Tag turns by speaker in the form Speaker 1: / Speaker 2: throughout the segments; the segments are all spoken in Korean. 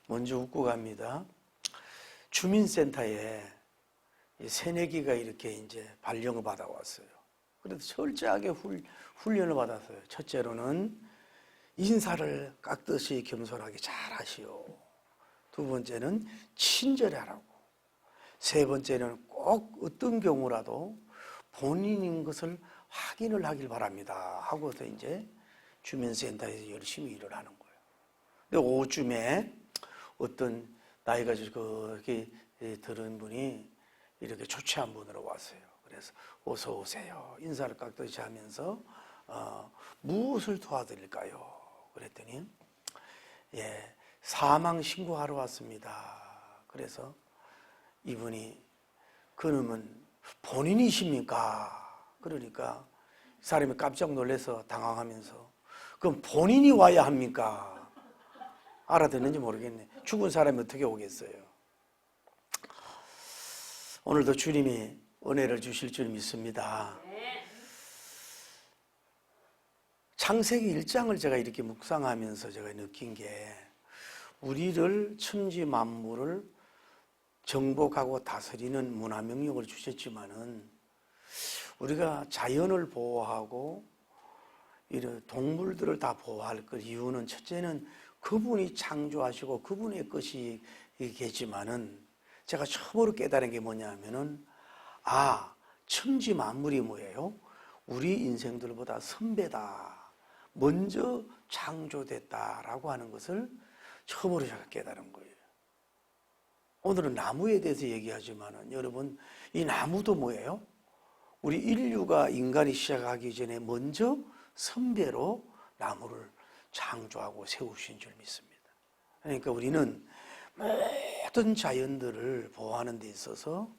Speaker 1: 먼저 웃고 갑니다. 주민센터에 새내기가 이렇게 이제 발령을 받아왔어요. 그래도 철저하게 훈련을 받았어요. 첫째로는 인사를 깎듯이 겸손하게 잘 하시오. 두 번째는 친절하라고. 세 번째는 꼭 어떤 경우라도 본인인 것을 확인을 하길 바랍니다 하고서 이제 주민센터에서 열심히 일을 하는 거예요. 근데 오후쯤에 어떤 나이가 그렇게 들은 분이 이렇게 초췌한 분으로 왔어요. 그래서 어서 오세요. 인사를 깎듯이 하면서 무엇을 도와드릴까요? 그랬더니 사망 신고하러 왔습니다. 그래서 이분이 그러면 본인이십니까? 그러니까 사람이 깜짝 놀라서 당황하면서 그럼 본인이 와야 합니까? 알아듣는지 모르겠네. 죽은 사람이 어떻게 오겠어요? 오늘도 주님이 은혜를 주실 줄 믿습니다. 창세기 1장을 제가 이렇게 묵상하면서 제가 느낀 게 우리를 천지 만물을 정복하고 다스리는 문화 명령을 주셨지만은 우리가 자연을 보호하고 이런 동물들을 다 보호할 그 이유는 첫째는 그분이 창조하시고 그분의 것이겠지만은 제가 처음으로 깨달은 게 뭐냐면은 천지 만물이 뭐예요? 우리 인생들보다 선배다. 먼저 창조됐다라고 하는 것을 처음으로 제가 깨달은 거예요. 오늘은 나무에 대해서 얘기하지만은 여러분 이 나무도 뭐예요? 우리 인류가 인간이 시작하기 전에 먼저 선배로 나무를 창조하고 세우신 줄 믿습니다. 그러니까 우리는 모든 자연들을 보호하는 데 있어서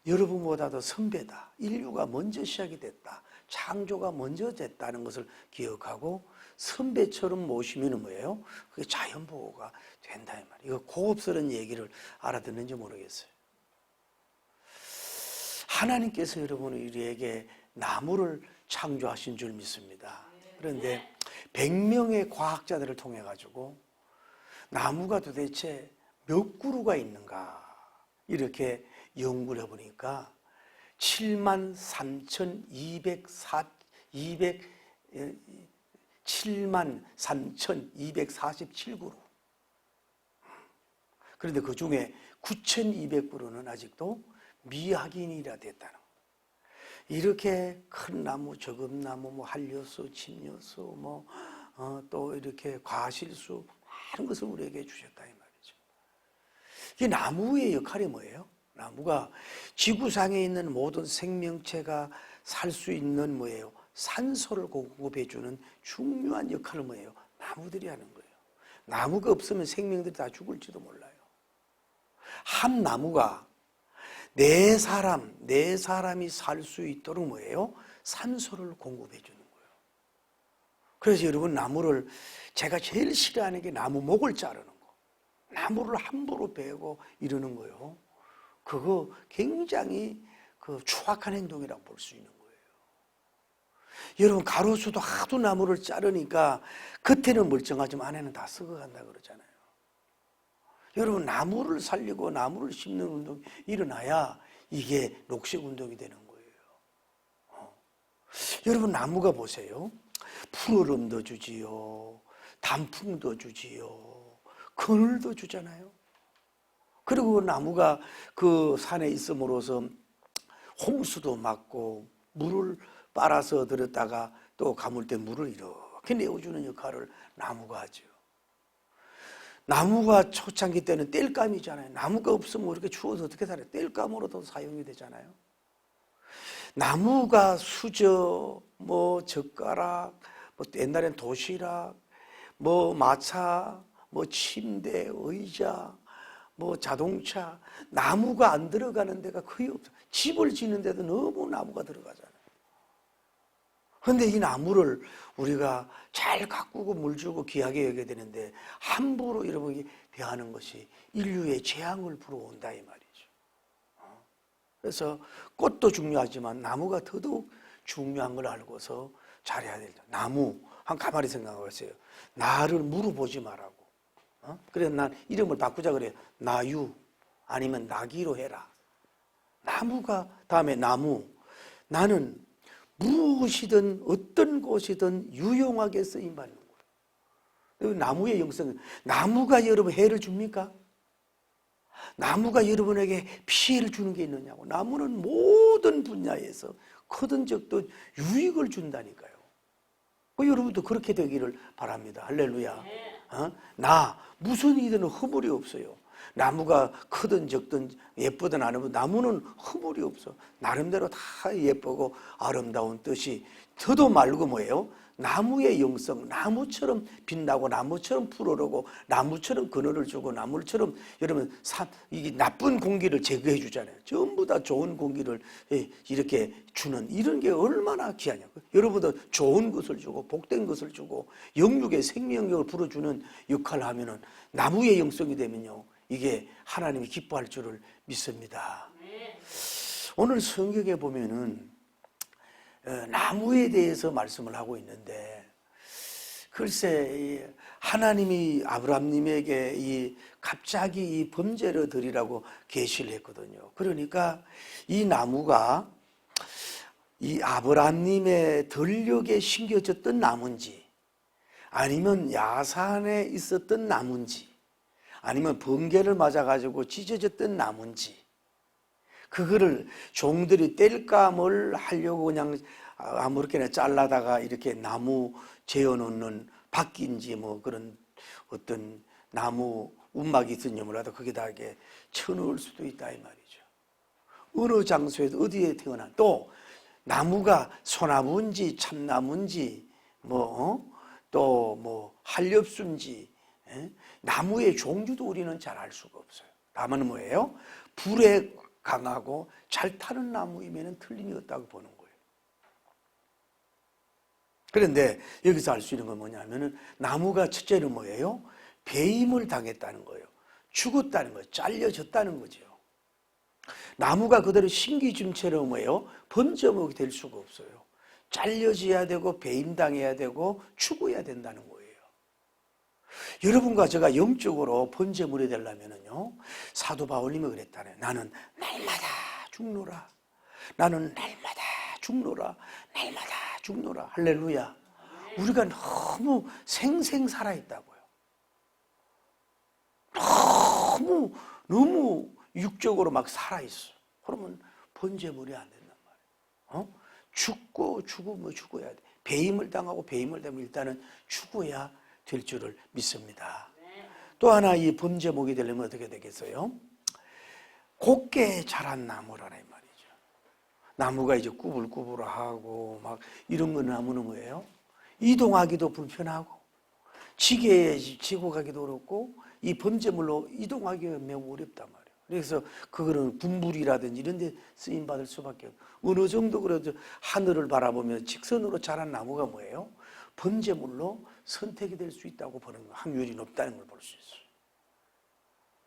Speaker 1: 여러분보다도 선배다. 인류가 먼저 시작이 됐다. 창조가 먼저 됐다는 것을 기억하고 선배처럼 모시면 뭐예요? 그게 자연보호가 된다 이 말이에요. 이거 고급스러운 얘기를 알아듣는지 모르겠어요. 하나님께서 여러분 우리에게 나무를 창조하신 줄 믿습니다. 그런데 100명의 과학자들을 통해 가지고 나무가 도대체 몇 그루가 있는가 이렇게 연구를 해보니까 73,247그루. 그런데 그 중에 9,200그루는 아직도 미확인이라 됐다는 거예요. 이렇게 큰 나무, 저금나무, 한려수, 침려수, 또 이렇게 과실수 많은 것을 우리에게 주셨다 이 말이죠. 이 나무의 역할이 뭐예요? 나무가 지구상에 있는 모든 생명체가 살 수 있는 뭐예요? 산소를 공급해주는 중요한 역할을 뭐예요? 나무들이 하는 거예요. 나무가 없으면 생명들이 다 죽을지도 몰라요. 한 나무가 네 사람이 살 수 있도록 뭐예요? 산소를 공급해 주는 거예요. 그래서 여러분 나무를 제가 제일 싫어하는 게 나무 목을 자르는 거. 나무를 함부로 베고 이러는 거예요. 그거 굉장히 추악한 행동이라고 볼 수 있는 거예요. 여러분 가로수도 하도 나무를 자르니까 겉에는 멀쩡하지만 안에는 다 썩어간다 그러잖아요. 여러분 나무를 살리고 나무를 심는 운동이 일어나야 이게 녹색운동이 되는 거예요. 여러분 나무가 보세요. 푸르름도 주지요. 단풍도 주지요. 그늘도 주잖아요. 그리고 나무가 그 산에 있음으로써 홍수도 막고 물을 빨아서 들였다가 또 가물 때 물을 이렇게 내어주는 역할을 나무가 하죠. 나무가 초창기 때는 땔감이잖아요. 나무가 없으면 이렇게 추워서 어떻게 살아요? 땔감으로도 사용이 되잖아요. 나무가 수저, 젓가락, 옛날엔 도시락, 마차, 침대, 의자, 자동차, 나무가 안 들어가는 데가 거의 없어요. 집을 짓는 데도 너무 나무가 들어가잖아요. 그런데 이 나무를 우리가 잘 가꾸고 물 주고 귀하게 여겨야 되는데 함부로 여러분이 대하는 것이 인류의 재앙을 불어온다 이 말이죠. 그래서 꽃도 중요하지만 나무가 더더욱 중요한 걸 알고서 잘해야 된다. 나무, 한 가만히 생각해보세요. 나를 물어보지 말라고. 그래서 난 이름을 바꾸자 그래요. 나유 아니면 나기로 해라. 나무가 다음에 나무. 나는 무엇이든 어떤 곳이든 유용하게 쓰임받는 거예요. 나무의 영성은, 나무가 여러분 해를 줍니까? 나무가 여러분에게 피해를 주는 게 있느냐고. 나무는 모든 분야에서 크든 적든 유익을 준다니까요. 여러분도 그렇게 되기를 바랍니다. 할렐루야. 나 무슨 이든 허물이 없어요. 나무가 크든 적든 예쁘든 안 예쁘든 나무는 허물이 없어. 나름대로 다 예쁘고 아름다운 뜻이, 더도 말고 뭐예요? 나무의 영성, 나무처럼 빛나고 나무처럼 푸르르고 나무처럼 그늘을 주고 나무처럼 여러분 이게 나쁜 공기를 제거해 주잖아요. 전부 다 좋은 공기를 이렇게 주는, 이런 게 얼마나 귀하냐고. 여러분도 좋은 것을 주고 복된 것을 주고 영육의 생명력을 불어주는 역할을 하면은 나무의 영성이 되면요, 이게 하나님이 기뻐할 줄을 믿습니다. 오늘 성경에 보면은 나무에 대해서 말씀을 하고 있는데, 글쎄 하나님이 아브라함님에게 갑자기 이 범죄를 드리라고 계시를 했거든요. 그러니까 이 나무가 이 아브라함님의 들녘에 심겨졌던 나무인지, 아니면 야산에 있었던 나무인지, 아니면 번개를 맞아가지고 찢어졌던 나무인지, 그거를 종들이 뗄감을 하려고 그냥 아무렇게나 잘라다가 이렇게 나무 재어놓는 바퀴인지 뭐 그런 어떤 나무 움막이 있었냐 몰라도 거기다 이렇게 쳐놓을 수도 있다 이 말이죠. 어느 장소에도 어디에 태어난, 또 나무가 소나무인지 참나무인지 또 뭐 한렵수인지, 나무의 종류도 우리는 잘 알 수가 없어요. 다만 뭐예요? 불에 강하고 잘 타는 나무이면 틀림이 없다고 보는 거예요. 그런데 여기서 알 수 있는 건 뭐냐면은, 나무가 첫째는 뭐예요? 배임을 당했다는 거예요. 죽었다는 거예요. 잘려졌다는 거죠. 나무가 그대로 신기증처럼 뭐예요? 번져먹이 될 수가 없어요. 잘려져야 되고 배임당해야 되고 죽어야 된다는 거예요. 여러분과 제가 영적으로 번제물이 되려면은요, 사도 바울님이 그랬다네. 나는 날마다 죽노라. 나는 날마다 죽노라. 날마다 죽노라. 할렐루야. 우리가 너무 생생 살아있다고요. 너무 육적으로 막 살아있어. 그러면 번제물이 안 된단 말이에요. 죽으면 죽어야 돼. 배임을 당하고 배임을 당하면 일단은 죽어야 될 줄을 믿습니다. 또 하나 이 번제목이 되려면 어떻게 되겠어요? 곱게 자란 나무라는 말이죠. 나무가 이제 꾸불꾸불하고 막 이런 거 나무는 뭐예요? 이동하기도 불편하고 지게에 지고 가기도 어렵고 이 번제물로 이동하기가 매우 어렵단 말이에요. 그래서 그거는 분불이라든지 이런 데 쓰임 받을 수밖에 없어요. 어느 정도 그래도 하늘을 바라보면 직선으로 자란 나무가 뭐예요? 번제물로 선택이 될 수 있다고 보는 확률이 높다는 걸 볼 수 있어요.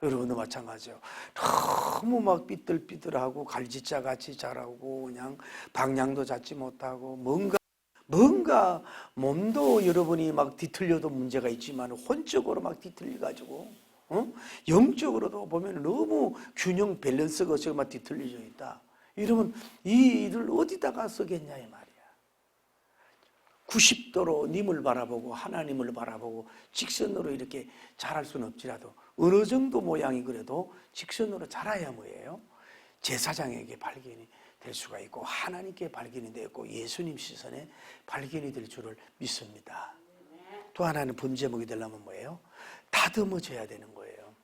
Speaker 1: 여러분도 마찬가지예요. 너무 막 삐뚤삐뚤하고 갈지자 같이 자라고 그냥 방향도 잡지 못하고 뭔가 몸도 여러분이 막 뒤틀려도 문제가 있지만 혼적으로 막 뒤틀려가지고 영적으로도 보면 너무 균형 밸런스가 지금 막 뒤틀려져 있다. 이러면 이 일을 어디다가 쓰겠냐 이 말이야. 90도로 님을 바라보고 하나님을 바라보고 직선으로 이렇게 자랄 수는 없지라도 어느 정도 모양이 그래도 직선으로 자라야 뭐예요? 제사장에게 발견이 될 수가 있고 하나님께 발견이 되고 예수님 시선에 발견이 될 줄을 믿습니다. 또 하나는 번제목이 되려면 뭐예요? 다듬어져야 되는 거예요.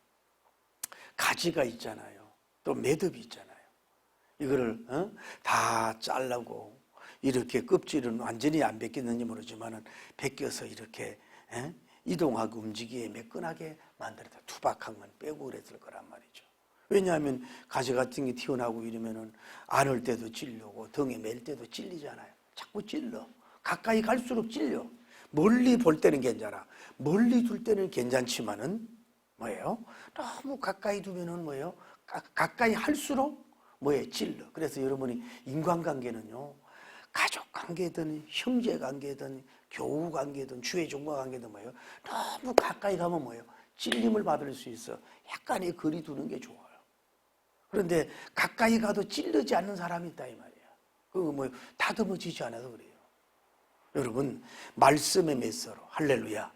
Speaker 1: 가지가 있잖아요. 또 매듭이 있잖아요. 이거를 다 잘라고 이렇게 껍질은 완전히 안 벗겼는지 모르지만은 벗겨서 이렇게 이동하고 움직이게 매끈하게 만들었다. 투박한 건 빼고 그랬을 거란 말이죠. 왜냐하면 가지 같은 게 튀어나오고 이러면은 안을 때도 찔려고 등에 맬 때도 찔리잖아요. 자꾸 찔러. 가까이 갈수록 찔려. 멀리 볼 때는 괜찮아. 멀리 둘 때는 괜찮지만은 뭐예요? 너무 가까이 두면은 뭐예요? 가까이 할수록 뭐예요? 찔러. 그래서 여러분이 인간관계는요, 가족관계든 형제관계든 교우관계든 주의 종과관계든 뭐예요? 너무 가까이 가면 뭐예요? 찔림을 받을 수 있어. 약간의 거리 두는 게 좋아요. 그런데 가까이 가도 찔르지 않는 사람이 있다 이 말이야. 그거 뭐 다듬어지지 않아서 그래요. 여러분 말씀의 메서로 할렐루야.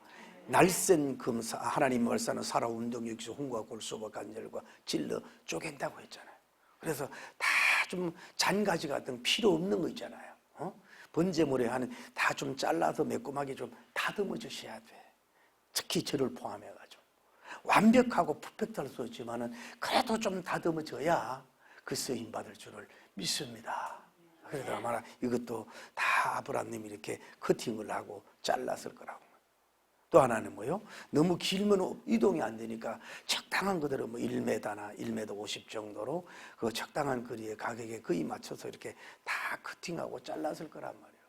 Speaker 1: 날쌘 금사 하나님 말씀은 살아 운동 육수 홍과 골수와 관절과 찔러 쪼갠다고 했잖아요. 그래서 다 좀 잔가지 같은 필요 없는 거 있잖아요. 번제물에 하는 다 좀 잘라서 매콤하게 좀 다듬어 주셔야 돼. 특히 저를 포함해가지고 완벽하고 퍼펙트할 수 없지만은 그래도 좀 다듬어져야 그 쓰임 받을 줄을 믿습니다. 그래도 아마 이것도 다 아브라함님이 이렇게 커팅을 하고 잘랐을 거라고. 또 하나는 뭐요? 너무 길면 이동이 안 되니까 적당한 그대로 뭐 1m나 1m 50 정도로 그 적당한 거리의 가격에 거의 맞춰서 이렇게 다 커팅하고 잘랐을 거란 말이에요.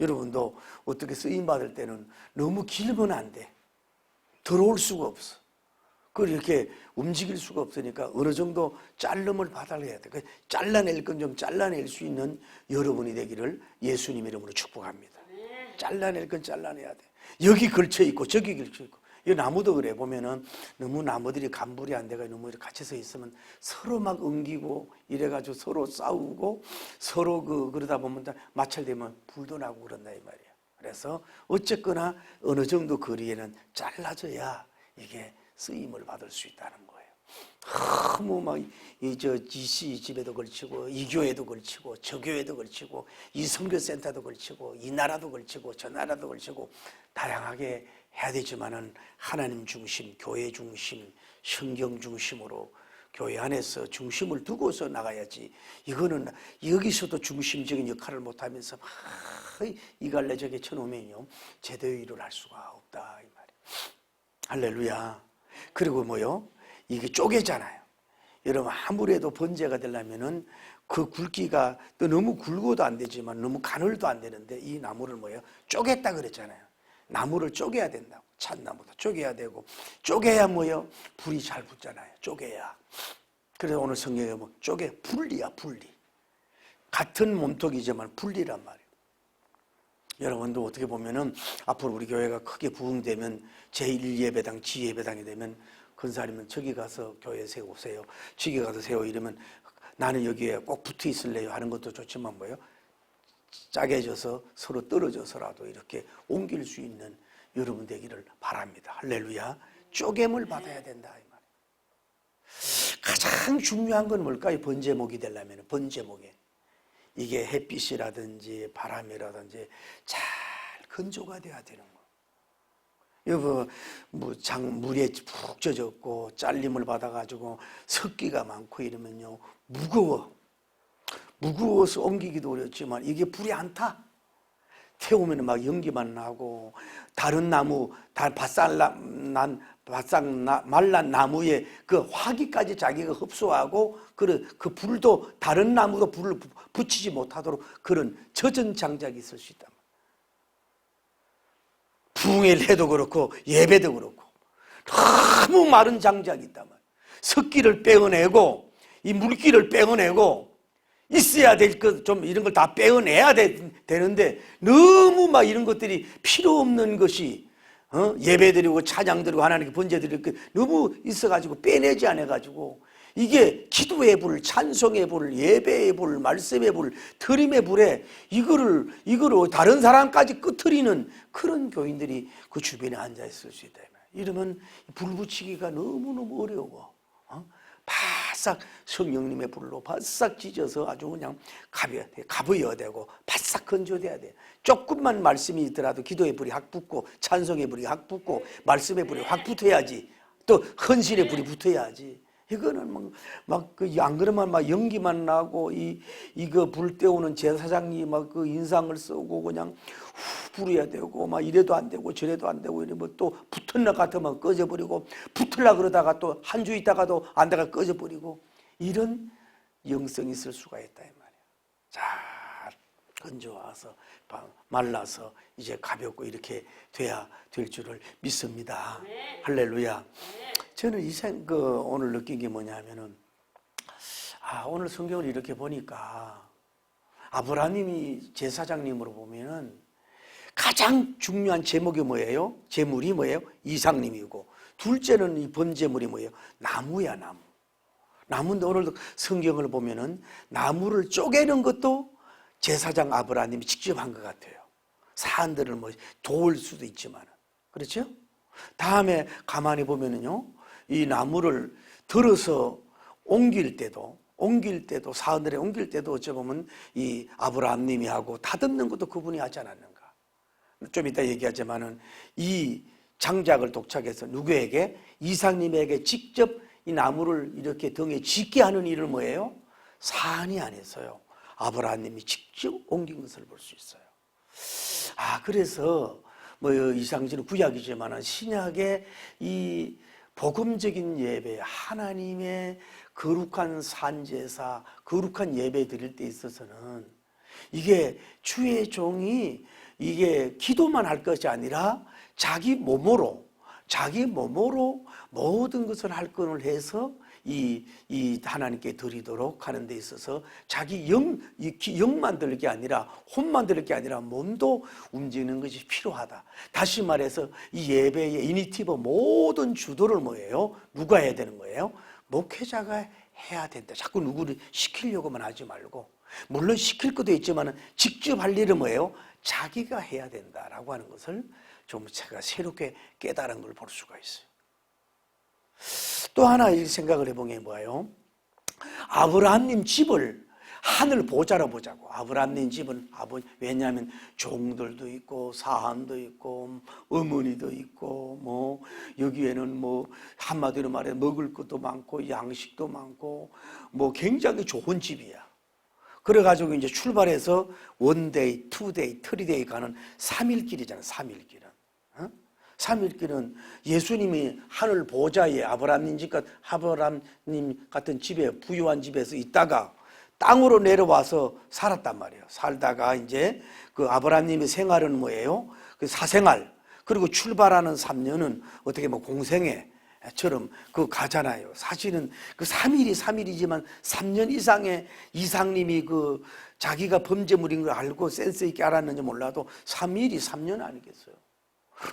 Speaker 1: 여러분도 어떻게 쓰임 받을 때는 너무 길면 안 돼. 들어올 수가 없어. 그걸 이렇게 움직일 수가 없으니까 어느 정도 자름을 받아야 돼. 잘라낼 건 좀 잘라낼 수 있는 여러분이 되기를 예수님 이름으로 축복합니다. 잘라낼 건 잘라내야 돼. 여기 걸쳐 있고 저기 걸쳐 있고. 이 나무도 그래. 보면은 너무 나무들이 간불이 안 돼가 너무 이렇게 같이 서 있으면 서로 막 엉기고 이래가지고 서로 싸우고 서로 그러다 보면 마찰되면 불도 나고 그런다 이 말이야. 그래서 어쨌거나 어느 정도 거리에는 잘라져야 이게 쓰임을 받을 수 있다는 거예요. 너무 막 GC 집에도 걸치고 이 교회도 걸치고 저 교회도 걸치고 이 선교센터도 걸치고 이 나라도 걸치고 저 나라도 걸치고 다양하게 해야 되지만은 하나님 중심, 교회 중심, 성경 중심으로 교회 안에서 중심을 두고서 나가야지. 이거는 여기서도 중심적인 역할을 못하면서 막 이갈래저게 쳐놓으면요 제대로 일을 할 수가 없다 이 말이에요. 할렐루야. 그리고 뭐요? 이게 쪼개잖아요. 여러분 아무래도 번제가 되려면은 그 굵기가 또 너무 굵어도 안 되지만 너무 가늘도 안 되는데 이 나무를 뭐예요? 쪼갰다 그랬잖아요. 나무를 쪼개야 된다고. 잣나무도 쪼개야 되고 쪼개야 뭐예요? 불이 잘 붙잖아요. 쪼개야. 그래서 오늘 성경에 뭐 분리야 분리. 같은 몸통이지만 분리란 말이에요. 여러분도 어떻게 보면은 앞으로 우리 교회가 크게 부흥되면 제1예배당, 지예배당이 되면 근사님은 저기 가서 교회 세우세요. 저기 가서 세워 이러면 나는 여기에 꼭 붙어 있을래요 하는 것도 좋지만 뭐예요? 짜게져서 서로 떨어져서라도 이렇게 옮길 수 있는 여러분 되기를 바랍니다. 할렐루야. 쪼개물 받아야 된다 이 말이에요. 가장 중요한 건 뭘까요? 번제목이 되려면 번제목에 이게 햇빛이라든지 바람이라든지 잘 건조가 돼야 되는 거예요. 여보, 물에 푹 젖었고 잘림을 받아가지고 습기가 많고 이러면요 무거워서 옮기기도 어렵지만 이게 불이 안 타. 태우면 막 연기만 나고 다른 나무, 바싹 말란 나무에 그 화기까지 자기가 흡수하고 그 불도 다른 나무도 불을 붙이지 못하도록 그런 젖은 장작이 있을 수 있다. 부흥회를 해도 그렇고 예배도 그렇고 너무 마른 장작이 있단 말이에요. 습기를 빼어내고 이 물기를 빼어내고 있어야 될 것 좀 이런 걸 다 빼어내야 되는데 너무 막 이런 것들이 필요 없는 것이 예배드리고 찬양드리고 하나님께 번제드리고 너무 있어가지고 빼내지 않아가지고 이게 기도의 불, 찬송의 불, 예배의 불, 말씀의 불, 드림의 불에 이거를 다른 사람까지 끄트리는 그런 교인들이 그 주변에 앉아있을 수 있다. 이러면 불 붙이기가 너무너무 어려워. 바싹 성령님의 불로 바싹 찢어서 아주 그냥 가벼워야 되고 바싹 건조돼야 돼. 조금만 말씀이 있더라도 기도의 불이 확 붙고 찬송의 불이 확 붙고 말씀의 불이 확 붙어야지. 또 헌신의 불이 붙어야지. 이거는 안 그러면 막 연기만 나고 이거 불 때우는 제사장이 막 그 인상을 쓰고 그냥 불어야 되고 막 이래도 안 되고 저래도 안 되고 이러면 또 붙을라 같으면 꺼져버리고 붙을라 그러다가 또 한 주 있다가도 안 다가 꺼져버리고 이런 영성이 있을 수가 있다 이 말이야. 잘 건져와서 말라서 이제 가볍고 이렇게 돼야 될 줄을 믿습니다. 할렐루야. 저는 오늘 느낀 게 뭐냐면은, 오늘 성경을 이렇게 보니까, 아브라함이 제사장님으로 보면은, 가장 중요한 제목이 뭐예요? 제물이 뭐예요? 이삭님이고, 둘째는 이 번제물이 뭐예요? 나무야, 나무. 나무인데 오늘도 성경을 보면은 나무를 쪼개는 것도 제사장 아브라함이 직접 한 것 같아요. 사안들을 뭐 도울 수도 있지만. 그렇죠? 다음에 가만히 보면은요, 이 나무를 들어서 옮길 때도 사안들에 옮길 때도 어찌 보면 이 아브라함님이 하고 다듬는 것도 그분이 하지 않았는가. 좀 이따 얘기하지만은 이 장작을 독착해서 누구에게? 이삭님에게 직접 이 나무를 이렇게 등에 짓게 하는 일을 뭐예요? 사안이 아니었어요. 아브라함님이 직접 옮긴 것을 볼 수 있어요. 그래서 뭐 이상지는 구약이지만 신약의 이 복음적인 예배, 하나님의 거룩한 산제사, 거룩한 예배 드릴 때 있어서는 이게 주의 종이 이게 기도만 할 것이 아니라 자기 몸으로 모든 것을 할 건을 해서 이 하나님께 드리도록 하는 데 있어서 자기 영만 드릴 게 아니라 혼만 드릴 게 아니라 몸도 움직이는 것이 필요하다. 다시 말해서 이 예배의 이니티브 모든 주도를 뭐예요? 누가 해야 되는 거예요? 목회자가 해야 된다. 자꾸 누구를 시키려고만 하지 말고, 물론 시킬 것도 있지만 직접 할 일은 뭐예요? 자기가 해야 된다라고 하는 것을 좀 제가 새롭게 깨달은 걸 볼 수가 있어요. 또 하나 이 생각을 해본 게 뭐예요? 아브라함님 집을 하늘 보자로 보자고. 아브라함님 집은 왜냐하면 종들도 있고 사함도 있고 어머니도 있고 뭐 여기에는 뭐 한마디로 말해 먹을 것도 많고 양식도 많고 뭐 굉장히 좋은 집이야. 그래가지고 이제 출발해서 원데이, 투데이, 트리데이 가는 3일길이잖아. 3일길은. 3일길은 예수님이 하늘 보좌에 아브라함님 같은 집에 부유한 집에서 있다가 땅으로 내려와서 살았단 말이에요. 살다가 이제 그 아브라함님의 생활은 뭐예요? 그 사생활, 그리고 출발하는 3년은 어떻게 뭐 공생애처럼 그 가잖아요. 사실은 그 3일이지만 3년 이상의 이상님이 그 자기가 범죄물인 걸 알고 센스 있게 알았는지 몰라도 3일이 3년 아니겠어요?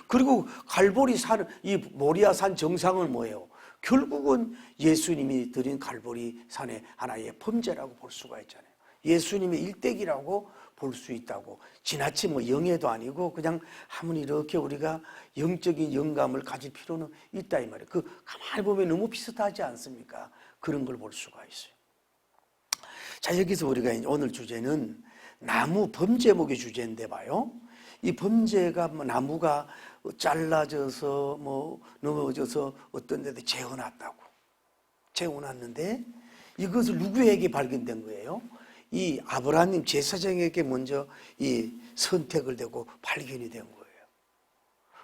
Speaker 1: 그리고 갈보리 산, 이 모리아 산 정상은 뭐예요? 결국은 예수님이 드린 갈보리 산의 하나의 범죄라고 볼 수가 있잖아요. 예수님의 일대기라고 볼 수 있다고. 지나친 뭐 영예도 아니고 그냥 한번 이렇게 우리가 영적인 영감을 가질 필요는 있다 이 말이에요. 그 가만히 보면 너무 비슷하지 않습니까? 그런 걸 볼 수가 있어요. 자, 여기서 우리가 오늘 주제는 나무 범죄목의 주제인데 봐요. 이 범죄가 뭐 나무가 잘라져서 뭐 넘어져서 어떤 데도 재워놨는데 이것을 누구에게 발견된 거예요? 이 아브라함님 제사장에게 먼저 이 선택을 되고 발견이 된 거예요.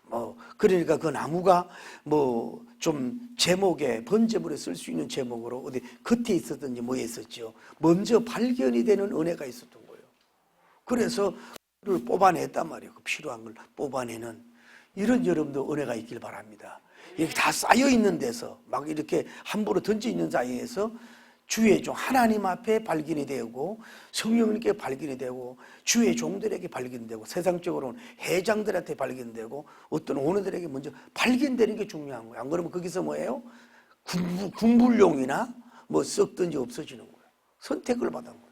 Speaker 1: 뭐 그러니까 그 나무가 뭐 좀 제목에 번제물에 쓸 수 있는 제목으로 어디 겉에 있었든지 뭐에 있었죠. 먼저 발견이 되는 은혜가 있었던 거예요. 그래서 를 뽑아냈단 말이에요. 그 필요한 걸 뽑아내는 이런 여러분도 은혜가 있길 바랍니다. 이렇게 다 쌓여 있는 데서 막 이렇게 함부로 던져 있는 사이에서 주의 종 하나님 앞에 발견이 되고 성령님께 발견이 되고 주의 종들에게 발견되고 세상적으로는 회장들한테 발견되고 어떤 오너들에게 먼저 발견되는 게 중요한 거예요. 안 그러면 거기서 뭐예요? 군불용이나 뭐 썩든지 없어지는 거예요. 선택을 받은 거예요.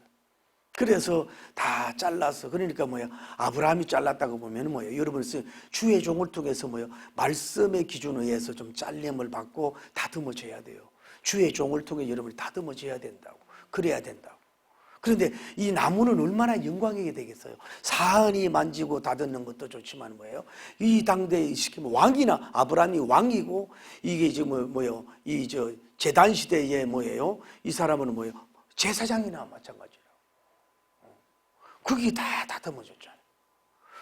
Speaker 1: 그래서 다 잘라서 그러니까 뭐예요? 아브라함이 잘랐다고 보면 뭐예요? 여러분 주의 종을 통해서 뭐예요? 말씀의 기준에 의해서 좀 잘림을 받고 다듬어져야 돼요. 주의 종을 통해 여러분이 다듬어져야 된다고. 그래야 된다고. 그런데 이 나무는 얼마나 영광이게 되겠어요? 사안이 만지고 다듬는 것도 좋지만 뭐예요? 이 당대에 시키면 왕이나 아브라함이 왕이고 이게 지금 뭐예요? 이 제단 시대에 뭐예요? 이 사람은 뭐예요? 제사장이나 마찬가지예요. 그게 다 다듬어졌잖아요.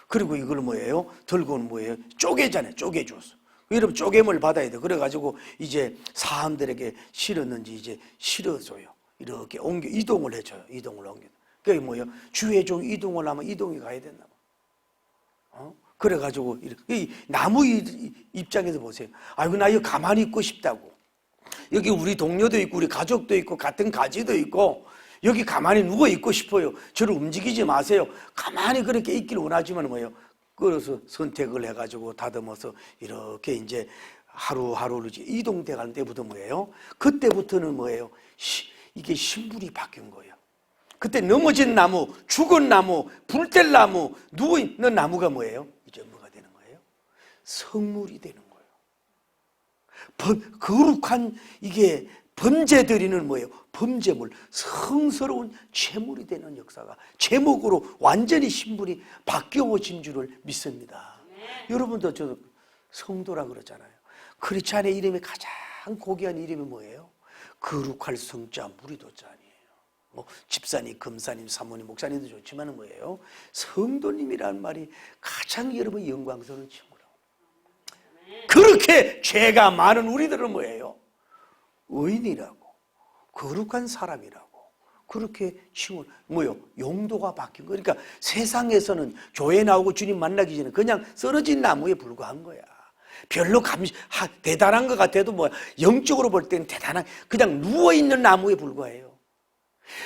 Speaker 1: 그리고 이걸 뭐예요? 들고는 뭐예요? 쪼개잖아요. 쪼개줘서. 여러분 쪼개물 받아야 돼. 그래가지고 이제 사람들에게 실었는지 이제 실어줘요. 이렇게 이동을 해줘요. 이동을 옮겨. 그게 뭐예요? 주의 종 이동을 하면 이동이 가야 된다. 그래가지고 이 나무 입장에서 보세요. 아이고 나 이거 가만히 있고 싶다고. 여기 우리 동료도 있고 우리 가족도 있고 같은 가지도 있고 여기 가만히 누워 있고 싶어요. 저를 움직이지 마세요. 가만히 그렇게 있기를 원하지만 뭐예요? 그래서 선택을 해가지고 다듬어서 이렇게 이제 하루하루 이동돼 가는 때부터 뭐예요? 그때부터는 뭐예요? 이게 신분이 바뀐 거예요. 그때 넘어진 나무, 죽은 나무, 불뗄 나무, 누워있는 나무가 뭐예요? 이제 뭐가 되는 거예요? 성물이 되는 거예요. 거룩한 이게 범죄들이는 뭐예요? 범죄물, 성스러운 죄물이 되는 역사가 제목으로 완전히 신분이 바뀌어진 줄을 믿습니다. 여러분도 저 성도라 그러잖아요. 크리스찬의 이름이 가장 고귀한 이름이 뭐예요? 거룩할 성자 무리도자 아니에요. 뭐 집사님, 금사님, 사모님, 목사님도 좋지만 뭐예요? 성도님이라는 말이 가장 여러분 영광스러운 친구라고. 그렇게 죄가 많은 우리들은 뭐예요? 의인이라고, 거룩한 사람이라고 그렇게 칭을 뭐요? 용도가 바뀐 거. 그러니까 세상에서는 교회 나오고 주님 만나기 전에 그냥 쓰러진 나무에 불과한 거야. 별로 대단한 것 같아도 뭐 영적으로 볼 때는 대단한 그냥 누워 있는 나무에 불과해요.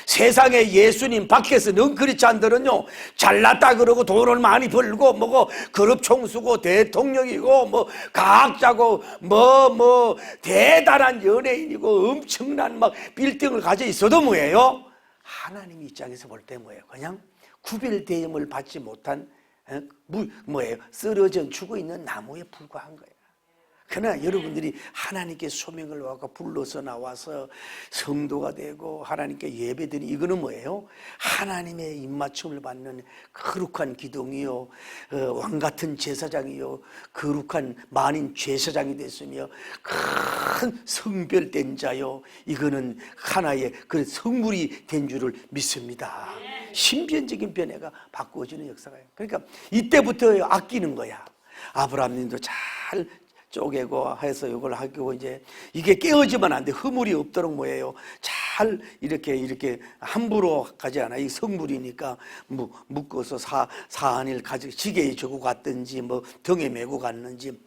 Speaker 1: 세상에 예수님 밖에서 넌 크리스찬들은요 잘났다 그러고 돈을 많이 벌고 뭐고 그룹총수고 대통령이고 뭐 과학자고 뭐 대단한 연예인이고 엄청난 막 빌딩을 가져 있어도 뭐예요? 하나님 입장에서 볼 때 뭐예요? 그냥 구별대임을 받지 못한 뭐예요? 쓰러져 죽어 있는 나무에 불과한 거예요. 그러나 여러분들이 하나님께 소명을 받고 불러서 나와서 성도가 되고 하나님께 예배드리니 이거는 뭐예요? 하나님의 입맞춤을 받는 거룩한 기둥이요, 왕같은 제사장이요, 거룩한 만인 제사장이 됐으며 큰 성별된 자요, 이거는 하나의 그 성물이 된 줄을 믿습니다. 신변적인 변화가 바꾸어지는 역사가요. 그러니까 이때부터 아끼는 거야. 아브라함님도 잘 쪼개고 해서 이걸 하고 이제 이게 깨어지면 안 돼. 허물이 없도록 뭐예요? 잘 이렇게 함부로 가지 않아. 이 성물이니까 묶어서 사한일 가지고 지게에 져고 갔든지 뭐 등에 메고 갔는지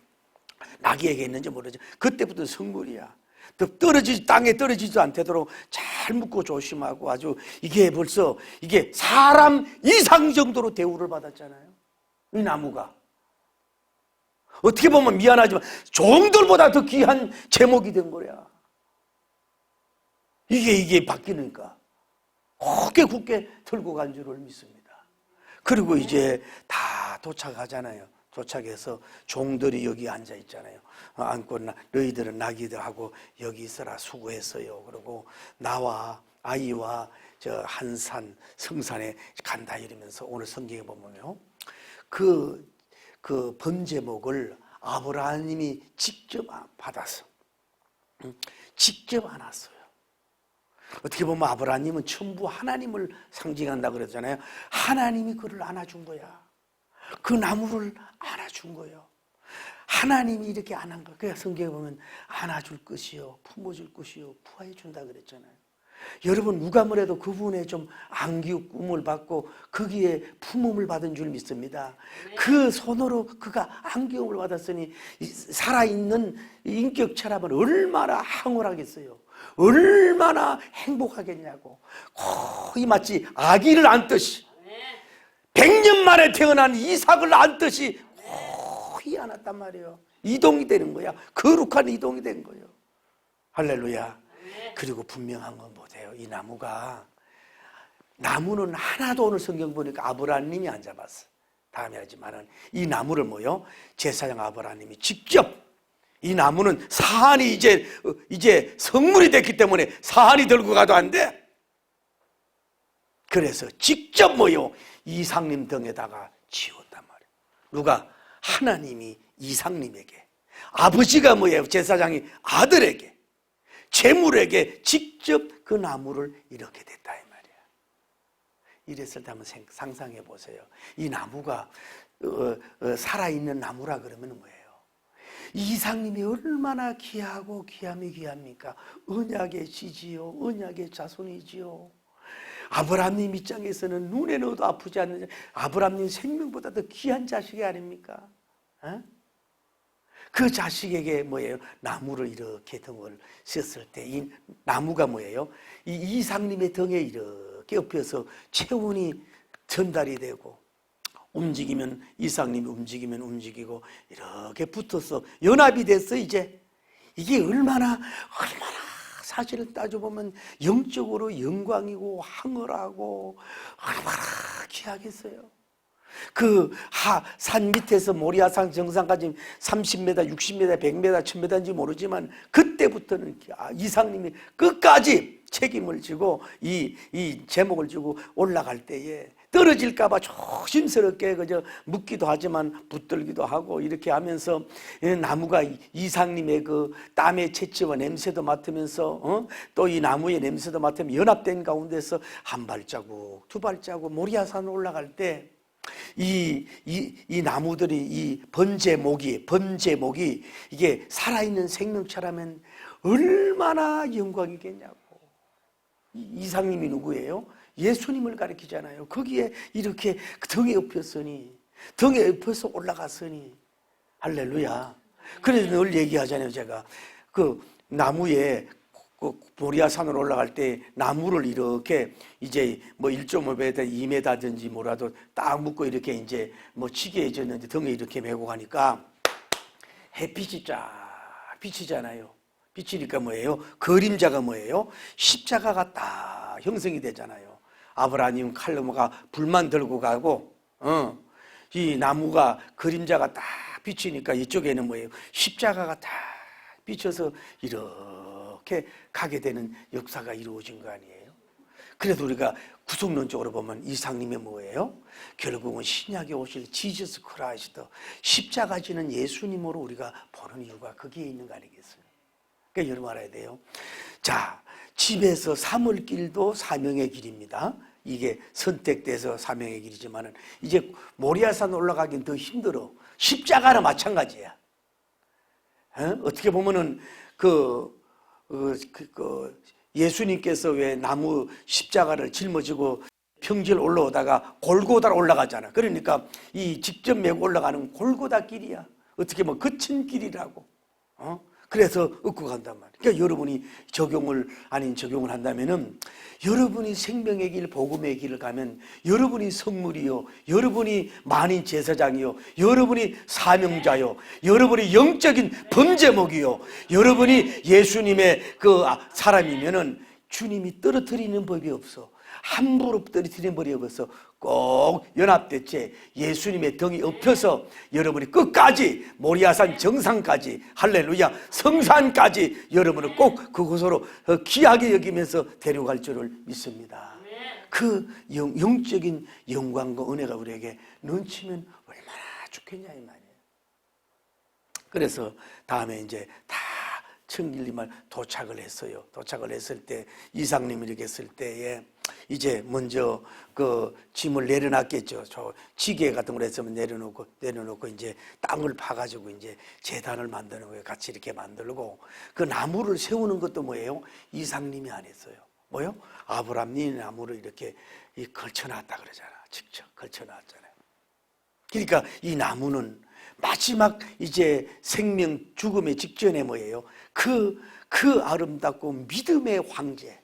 Speaker 1: 나귀에게 있는지 모르지. 그때부터 성물이야. 땅에 떨어지지도 않도록 잘 묶고 조심하고 아주 이게 벌써 이게 사람 이상 정도로 대우를 받았잖아요. 이 나무가. 어떻게 보면 미안하지만 종들보다 더 귀한 제목이 된 거야. 이게 바뀌니까 굳게 들고 간 줄을 믿습니다. 그리고 이제 다 도착하잖아요. 도착해서 종들이 여기 앉아 있잖아요. 앉고 너희들은 나귀들하고 여기 있어라 수고했어요. 그리고 나와 아이와 저 한산 성산에 간다 이러면서 오늘 성경에 보면요. 그 번제목을 아브라함이 직접 받아서 직접 안았어요. 어떻게 보면 아브라함은 전부 하나님을 상징한다 그랬잖아요. 하나님이 그를 안아준 거야. 그 나무를 안아준 거예요. 하나님이 이렇게 안은 거야. 그래서 성경에 보면 안아줄 것이요, 품어줄 것이요, 부하해 준다 그랬잖아요. 여러분 누가 뭐래도 그분의 좀 안기고 꿈을 받고 거기에 품음을 받은 줄 믿습니다. 그 손으로 그가 안기움을 받았으니 살아있는 인격 체험은 얼마나 황홀하겠어요. 얼마나 행복하겠냐고. 거의 마치 아기를 안듯이 100년 만에 태어난 이삭을 안듯이 거의 안았단 말이에요. 이동이 되는 거야. 거룩한 이동이 된 거예요. 할렐루야. 그리고 분명한 건 보세요. 이 나무는 하나도 오늘 성경 보니까 아브라함님이 안 잡았어. 다음에 하지만은 이 나무를 뭐요? 제사장 아브라함님이 직접 이 나무는 사한이 이제 성물이 됐기 때문에 사한이 들고 가도 안 돼. 그래서 직접 뭐요? 이삭님 등에다가 지웠단 말이에요. 누가? 하나님이 이삭님에게, 아버지가 뭐예요? 제사장이 아들에게, 제물에게 직접 그 나무를 이렇게 됐다 이 말이야. 이랬을 때 한번 상상해 보세요. 이 나무가 살아있는 나무라 그러면 뭐예요? 이삭님이 얼마나 귀하고 귀함이 귀합니까? 언약의 지지요, 언약의 자손이지요. 아브라함님 입장에서는 눈에 넣어도 아프지 않는 아브라함님 생명보다 더 귀한 자식이 아닙니까? 그 자식에게 뭐예요? 나무를 이렇게 등을 씌었을 때 이 나무가 뭐예요? 이 이삭님의 등에 이렇게 엎여서 체온이 전달이 되고 움직이면 이삭님이 움직이면 움직이고 이렇게 붙어서 연합이 됐어. 이제 이게 얼마나 사실을 따져보면 영적으로 영광이고 황홀하고 얼마나 귀하겠어요. 그 산 밑에서 모리아산 정상까지 30m, 60m, 100m, 1000m인지 모르지만 그때부터는 이삭님이 끝까지 책임을 지고 이 제목을 지고 올라갈 때에 떨어질까 봐 조심스럽게 그저 묻기도 하지만 붙들기도 하고 이렇게 하면서 나무가 이삭님의 그 땀의 채취와 냄새도 맡으면서 또 이 나무의 냄새도 맡으면 연합된 가운데서 한 발자국, 두 발자국 모리아산으로 올라갈 때 이 나무들이 이 번제목이 이게 살아있는 생명체라면 얼마나 영광이겠냐고. 이삭님이 누구예요? 예수님을 가리키잖아요. 거기에 이렇게 등에 엎여서 올라갔으니 할렐루야. 그래서 늘 얘기하잖아요. 제가 그 나무에 그 모리아산으로 올라갈 때 나무를 이렇게 이제 뭐 1.5m, 2m든지 뭐라도 딱 묶고 이렇게 이제 뭐 치게 해줬는데 등에 이렇게 메고 가니까 햇빛이 쫙 비치잖아요. 비치니까 뭐예요? 그림자가 뭐예요? 십자가가 딱 형성이 되잖아요. 아브라함 칼로가 불만 들고 가고, 이 나무가 그림자가 딱 비치니까 이쪽에는 뭐예요? 십자가가 딱 비쳐서 이렇게 가게 되는 역사가 이루어진 거 아니에요? 그래도 우리가 구속론적으로 보면 이삭님이 뭐예요? 결국은 신약에 오실 지저스 크라이스트, 십자가 지는 예수님으로 우리가 보는 이유가 거기에 있는 거 아니겠어요? 그러니까 여러분 알아야 돼요. 자, 집에서 삼을 길도 사명의 길입니다. 이게 선택돼서 사명의 길이지만은 이제 모리아산 올라가긴 더 힘들어. 십자가나 마찬가지야. 어떻게 보면은 예수님께서 왜 나무 십자가를 짊어지고 평지를 올라오다가 골고다로 올라가잖아. 그러니까 이 직접 메고 올라가는 골고다 길이야. 어떻게 보면 거친 길이라고. 그래서 얻고 간단 말이야. 그러니까 여러분이 적용을 한다면은 여러분이 생명의 길, 복음의 길을 가면 여러분이 성물이요, 여러분이 만인 제사장이요, 여러분이 사명자요, 여러분이 영적인 범죄목이요, 여러분이 예수님의 그 사람이면은 주님이 떨어뜨리는 법이 없어. 함부로 떨어뜨리는 법이 없어. 꼭 연합됐지. 예수님의 등이 엎여서 여러분이 끝까지 모리아산 정상까지, 할렐루야, 성산까지 여러분을 꼭 그곳으로 귀하게 여기면서 데려갈 줄을 믿습니다. 그 영적인 영광과 은혜가 우리에게 넘치면 얼마나 좋겠냐 이 말이에요. 그래서 다음에 이제 다 청길리만 도착을 했어요. 도착을 했을 때 이삭님이 이렇게 했을 때에 이제 먼저 그 짐을 내려놨겠죠. 저 지게 같은 걸 했으면 내려놓고 이제 땅을 파가지고 이제 제단을 만드는 거예요. 같이 이렇게 만들고 그 나무를 세우는 것도 뭐예요? 이삭님이 안 했어요. 뭐요? 아브라함이 나무를 이렇게 걸쳐놨다 그러잖아. 직접 걸쳐놨잖아요. 그러니까 이 나무는 마지막 이제 생명 죽음의 직전에 뭐예요? 그 아름답고 믿음의 황제,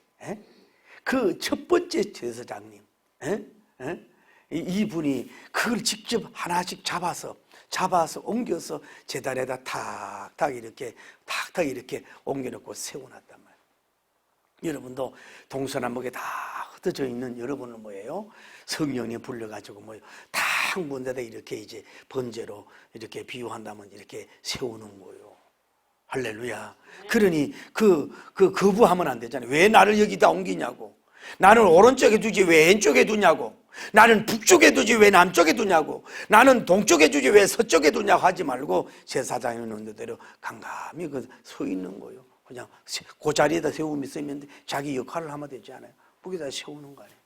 Speaker 1: 그 첫 번째 제사장님, 이분이 그걸 직접 하나씩 잡아서 옮겨서 제단에다 탁탁 이렇게 옮겨놓고 세워놨단 말이에요. 여러분도 동서남북에 다 흩어져 있는 여러분은 뭐예요? 성령에 불려가지고 뭐예요? 다 한 군데다 이렇게 이제 번제로 이렇게 비유한다면 이렇게 세우는 거예요. 할렐루야. 그러니 거부하면 안 되잖아요. 왜 나를 여기다 옮기냐고. 나는 오른쪽에 두지 왜 왼쪽에 두냐고. 나는 북쪽에 두지 왜 남쪽에 두냐고. 나는 동쪽에 두지 왜 서쪽에 두냐고 하지 말고 제사장이 있는 대로 강감히 서 있는 거예요. 그냥 그 자리에다 세우면 있으면 자기 역할을 하면 되지 않아요. 거기다 세우는 거 아니에요.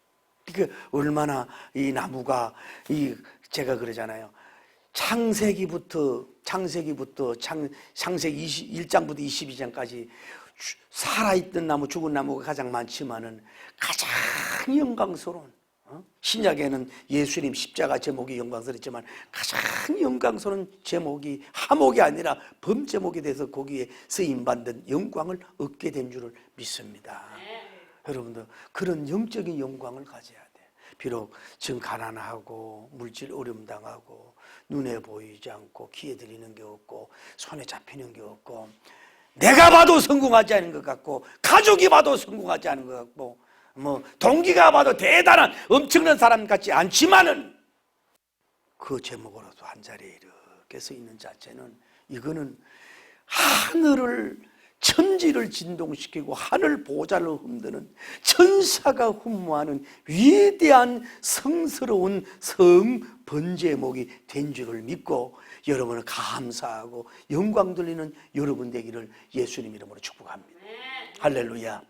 Speaker 1: 그러니까 얼마나 이 나무가 제가 그러잖아요. 창세기부터 창세기 1장부터 22장까지 살아있던 나무, 죽은 나무가 가장 많지만은 가장 영광스러운, 신약에는 예수님 십자가 제목이 영광스럽지만 가장 영광스러운 제목이 하목이 아니라 범제목이 돼서 거기에 쓰임받는 영광을 얻게 된 줄을 믿습니다. 여러분들 그런 영적인 영광을 가져야 돼. 비록 지금 가난하고 물질 어려움 당하고 눈에 보이지 않고 귀에 들리는 게 없고 손에 잡히는 게 없고 내가 봐도 성공하지 않은 것 같고 가족이 봐도 성공하지 않은 것 같고 뭐 동기가 봐도 대단한 엄청난 사람 같지 않지만은 그 제목으로도 한 자리에 이렇게 서 있는 자체는 이거는 하늘을 천지를 진동시키고 하늘 보좌를 흔드는 천사가 훈무하는 위대한 성스러운 성번제목이 된 줄을 믿고 여러분을 감사하고 영광 돌리는 여러분 되기를 예수님 이름으로 축복합니다. 할렐루야.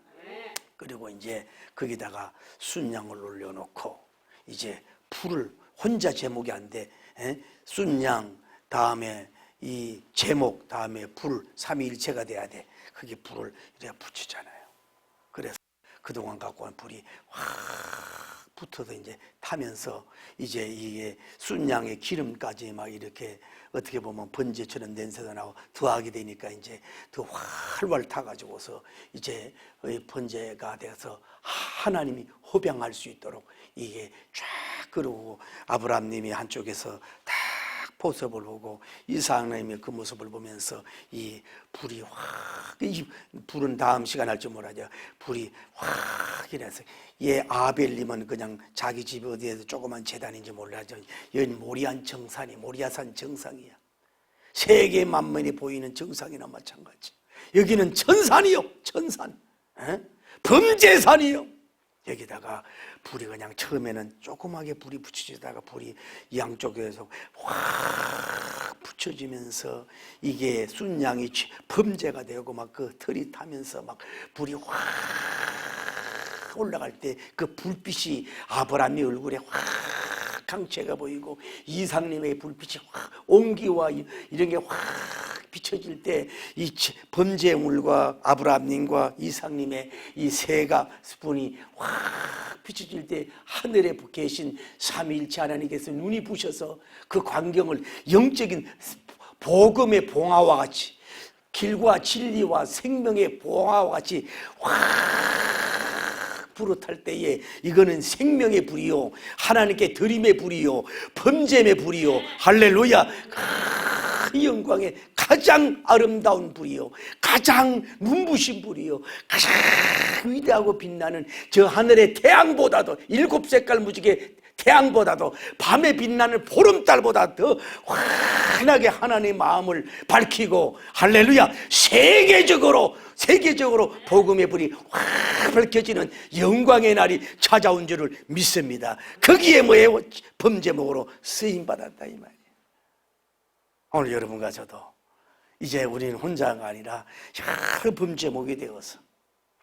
Speaker 1: 그리고 이제 거기다가 순양을 올려놓고 이제 불을 혼자 제목이 안 돼. 순양 다음에 이 제목 다음에 불 삼위일체가 돼야 돼. 그게 불을 이렇게 붙이잖아요. 그래서 그동안 갖고 온 불이 확 붙어서 이제 타면서 이제 이게 순양의 기름까지 막 이렇게 어떻게 보면 번제처럼 냄새도 나고 더하게 되니까 이제 더 활활 타가지고서 이제 번제가 돼서 하나님이 호병할 수 있도록 이게 쫙 그러고 아브라함님이 한쪽에서 딱 모습을 보고 이삭님의 그 모습을 보면서 이 불이 확, 이 불은 다음 시간 할 줄 몰라죠. 불이 확 이래서 얘 아벨님은 그냥 자기 집 어디에서 조그만 재단인지 몰라죠. 여기 모리안 정산이 모리아산 정상이야. 세계 만면이 보이는 정상이나 마찬가지. 여기는 천산이요, 천산. 범제산이요. 여기다가 불이 그냥 처음에는 조그맣게 불이 붙여지다가 불이 양쪽에서 확 붙여지면서 이게 순양이 범죄가 되고 막 그 털이 타면서 막 불이 확 올라갈 때 그 불빛이 아브라함의 얼굴에 확 강체가 보이고 이삭님의 불빛이 확 온기와 이런 게 확 비춰질 때 이 범죄물과 아브라함님과 이삭님의 이 세가 스푼이 확 비춰질 때 하늘에 계신 삼위일체 하나님께서 눈이 부셔서 그 광경을 영적인 복음의 봉화와 같이 길과 진리와 생명의 봉화와 같이 확 불어탈 때에 이거는 생명의 불이요 하나님께 드림의 불이요 범죄의 불이요 할렐루야 그 영광의 가장 아름다운 불이요 가장 눈부신 불이요 가장 위대하고 빛나는 저 하늘의 태양보다도 7색깔 무지개 태양보다도 밤에 빛나는 보름달보다 더 환하게 하나님의 마음을 밝히고 할렐루야 세계적으로 복음의 불이 확 밝혀지는 영광의 날이 찾아온 줄을 믿습니다. 거기에 뭐예요? 범죄목으로 쓰임받았다 이 말이에요. 오늘 여러분과 저도 이제 우리는 혼자가 아니라 여러 범죄목이 되어서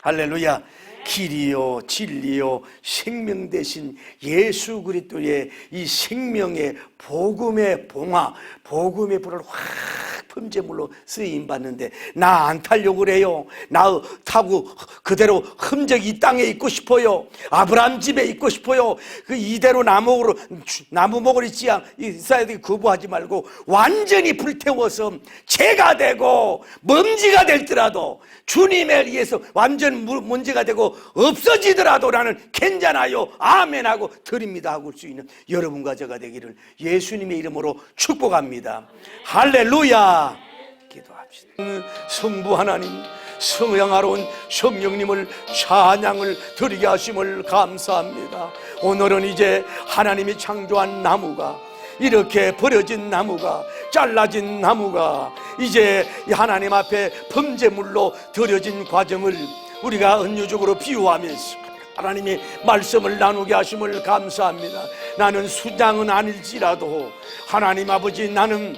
Speaker 1: 할렐루야 길이요 진리요 생명 되신 예수 그리스도의 이 생명의 복음의 봉화 복음의 불을 확 범죄물로 쓰임받는데 나 안 타려고 그래요. 나 타고 그대로 흔적이 이 땅에 있고 싶어요. 아브라함 집에 있고 싶어요. 그 이대로 나무목을 있어야 되게 거부하지 말고 완전히 불태워서 재가 되고 먼지가 될더라도 주님에 의해서 완전 먼지가 되고 없어지더라도 나는 괜찮아요 아멘하고 드립니다 하고 할 수 있는 여러분과 저가 되기를 예수님의 이름으로 축복합니다. 할렐루야. 기도합시다. 성부 하나님 성령아로운 성령님을 찬양을 드리게 하심을 감사합니다. 오늘은 이제 하나님이 창조한 나무가 이렇게 버려진 나무가 잘라진 나무가 이제 하나님 앞에 범죄물로 드려진 과정을 우리가 은유적으로 비유하면서 하나님의 말씀을 나누게 하심을 감사합니다. 나는 수장은 아닐지라도 하나님 아버지 나는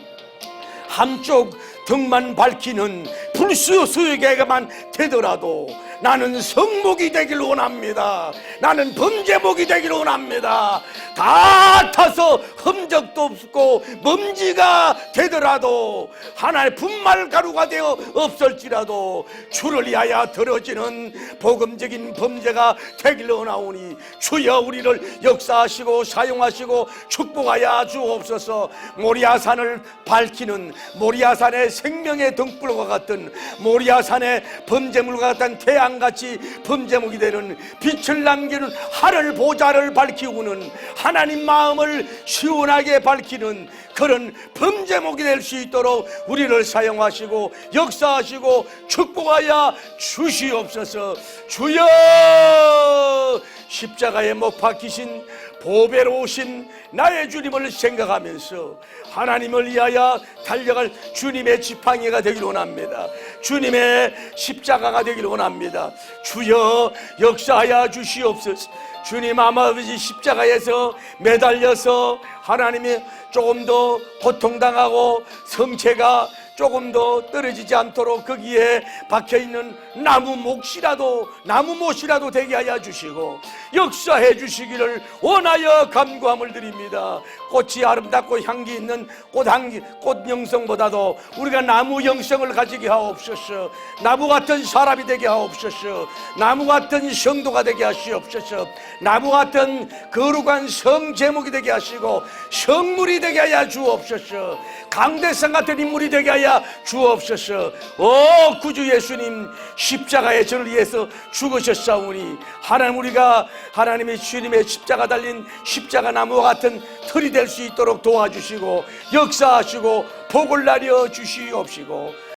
Speaker 1: 한쪽 등만 밝히는 불수수에게만 되더라도 나는 성목이 되길 원합니다. 나는 범죄목이 되길 원합니다. 다 타서 흠적도 없고 먼지가 되더라도 하나의 분말가루가 되어 없을지라도 주를 위하여 들어지는 복음적인 범죄가 되길 원하오니 주여 우리를 역사하시고 사용하시고 축복하여 주옵소서. 모리아산을 밝히는 모리아산의 생명의 등불과 같은 모리아산의 번제물과 같은 태양같이 번제물이 되는 빛을 남기는 하늘 보좌를 밝히고는 하나님 마음을 시원하게 밝히는 그런 번제물이 될 수 있도록 우리를 사용하시고 역사하시고 축복하여 주시옵소서. 주여, 십자가에 못 박히신 보배로우신 나의 주님을 생각하면서 하나님을 위하여 달려갈 주님의 지팡이가 되기를 원합니다. 주님의 십자가가 되기를 원합니다. 주여, 역사하여 주시옵소서. 주님 아버지, 십자가에서 매달려서 하나님이 조금 더 고통당하고 성체가 조금 더 떨어지지 않도록 거기에 박혀있는 나무 못이라도 되게 하여 주시고 역사해 주시기를 원하여 간구함을 드립니다. 꽃이 아름답고 향기 있는 꽃 영성보다도 우리가 나무 영성을 가지게 하옵소서. 나무 같은 사람이 되게 하옵소서. 나무 같은 성도가 되게 하시옵소서. 나무 같은 거룩한 성제목이 되게 하시고 성물이 되게 하여 주옵소서. 강대상 같은 인물이 되게 하여 주옵소서. 오 구주 예수님, 십자가에 저를 위해서 죽으셨사오니 하나님, 우리가 하나님의 주님의 십자가 달린 십자가 나무와 같은 틀이 될 수 있도록 도와주시고 역사하시고 복을 나려 주시옵시고